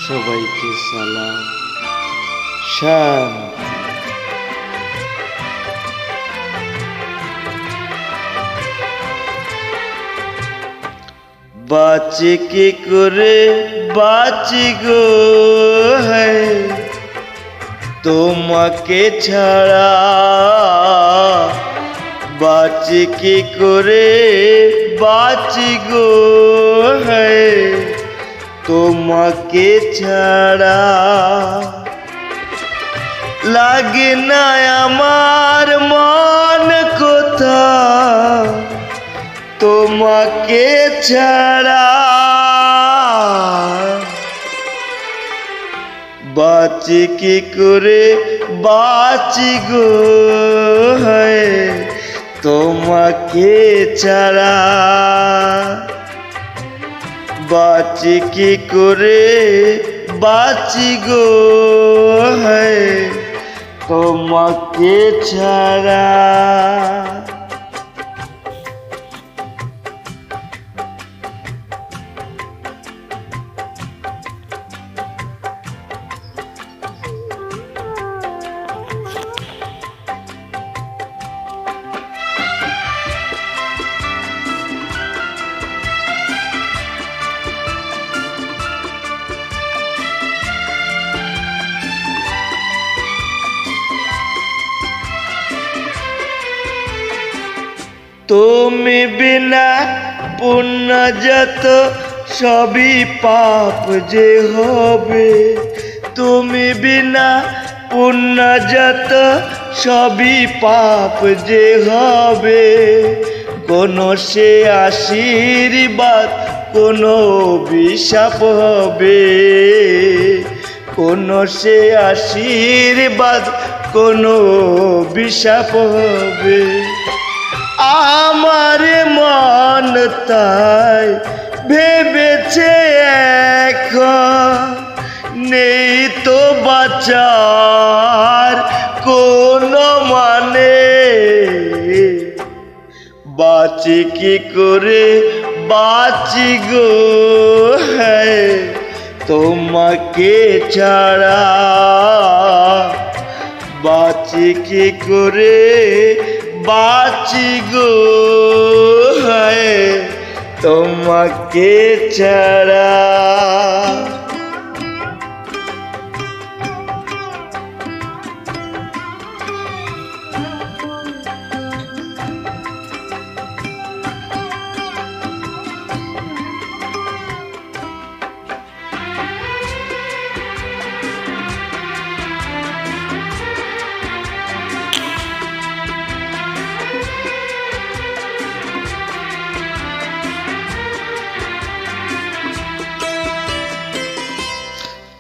সবাইকে সালাম শান্তি। বাঁচি কি করে বাঁচি গো হ্যায় তোমাকে ছাড়া, বাঁচি কি করে বাঁচি গো হ্যায় তোমাকে ছাড়া। লাগে না আমার মন কোথাও তোমাকে ছাড়া, বাঁচি কি করে বাঁচি গো হ্যায় তোমাকে ছাড়া। বাঁচি কি করে বাঁচি গো হ্যায় তোমাকে ছাড়া। তুমি বিনা পুণ্য যত সবই পাপ যে হবে, তুমি বিনা পুণ্য যত সবই পাপ যে হবে। কোনো সে আশীর্বাদ কোনো অভিশাপ হবে, কোনো সে আশীর্বাদ কোনো অভিশাপ হবে। আমার মন তাই ভেবেছে এখন নেই তো বাঁচার কোনো মানে, বাঁচি কি করে বাঁচি গো হ্যায় তোমাকে ছাড়া। বাঁচি কি করে বাঁচি গো হ্যায় তোমাকে ছাড়া।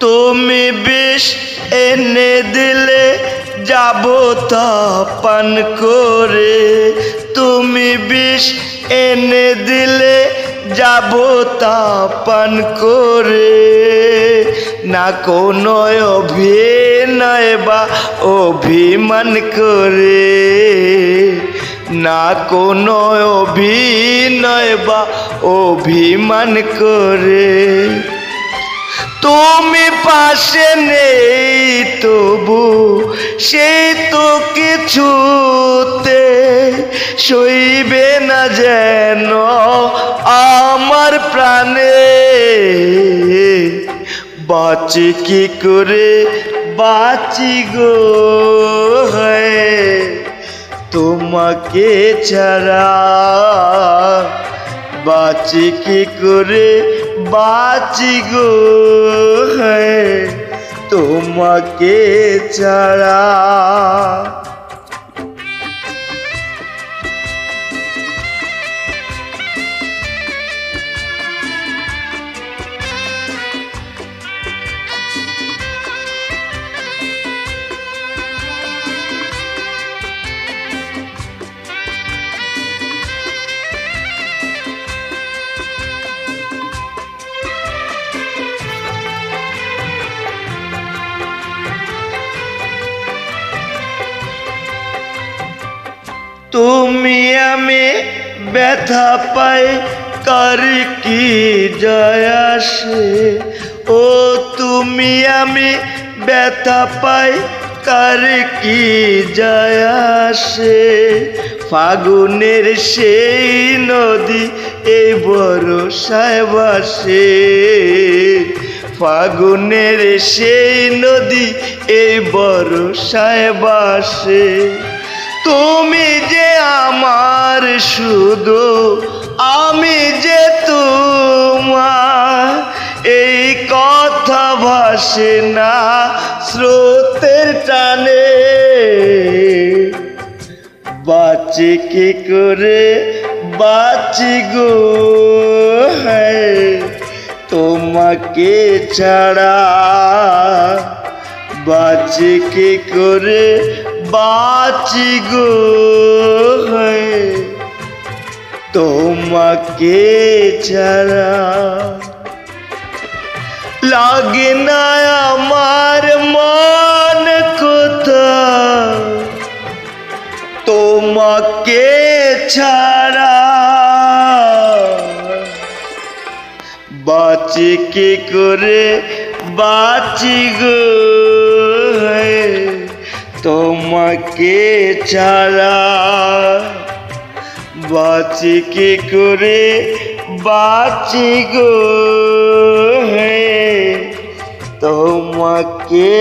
তুমি বিষ এনে দিলে যাব তা পান করে, তুমি বিষ এনে দিলে যাব তা পান করে। না কোনো অভিনয় বা অভিমান করে, না কোনো অভিনয় বা অভিমান করে। তুমি পাশে নেই তবু সেই তো কিছুতে সইবে না যেন আমার প্রাণে। বাঁচি কি করে বাঁচি গো হ্যায় তোমাকে ছাড়া। বাঁচি কি করে বাঁচি গো হ্যায় তোমাকে ছাড়া। তুমি আমি ব্যথা পাই কার কি যায় আসে, ও তুমি আমি ব্যথা পাই কার কি যায় আসে, ফাগুনের সেই নদী এই বর্ষায় ভাসে, ফাগুনের সেই নদী এই বর্ষায় ভাসে। তুমি যে আমার শুধু, আমি যে তোমার, এই কথা ভাসে না স্রোতের টানে। বাঁচি কি করে বাঁচি গো হায় তোমাকে ছাড়া, বাঁচি কি করে বাঁচি গো হায় তোমাকে ছাড়া। লাগে না আমার মন কোথাও তোমাকে ছাড়া, বাঁচি কি করে বাঁচি গো তোমাকে ছাড়া, বাঁচি কি করে বাঁচি গো তোমাকে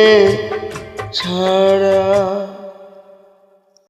ছাড়া।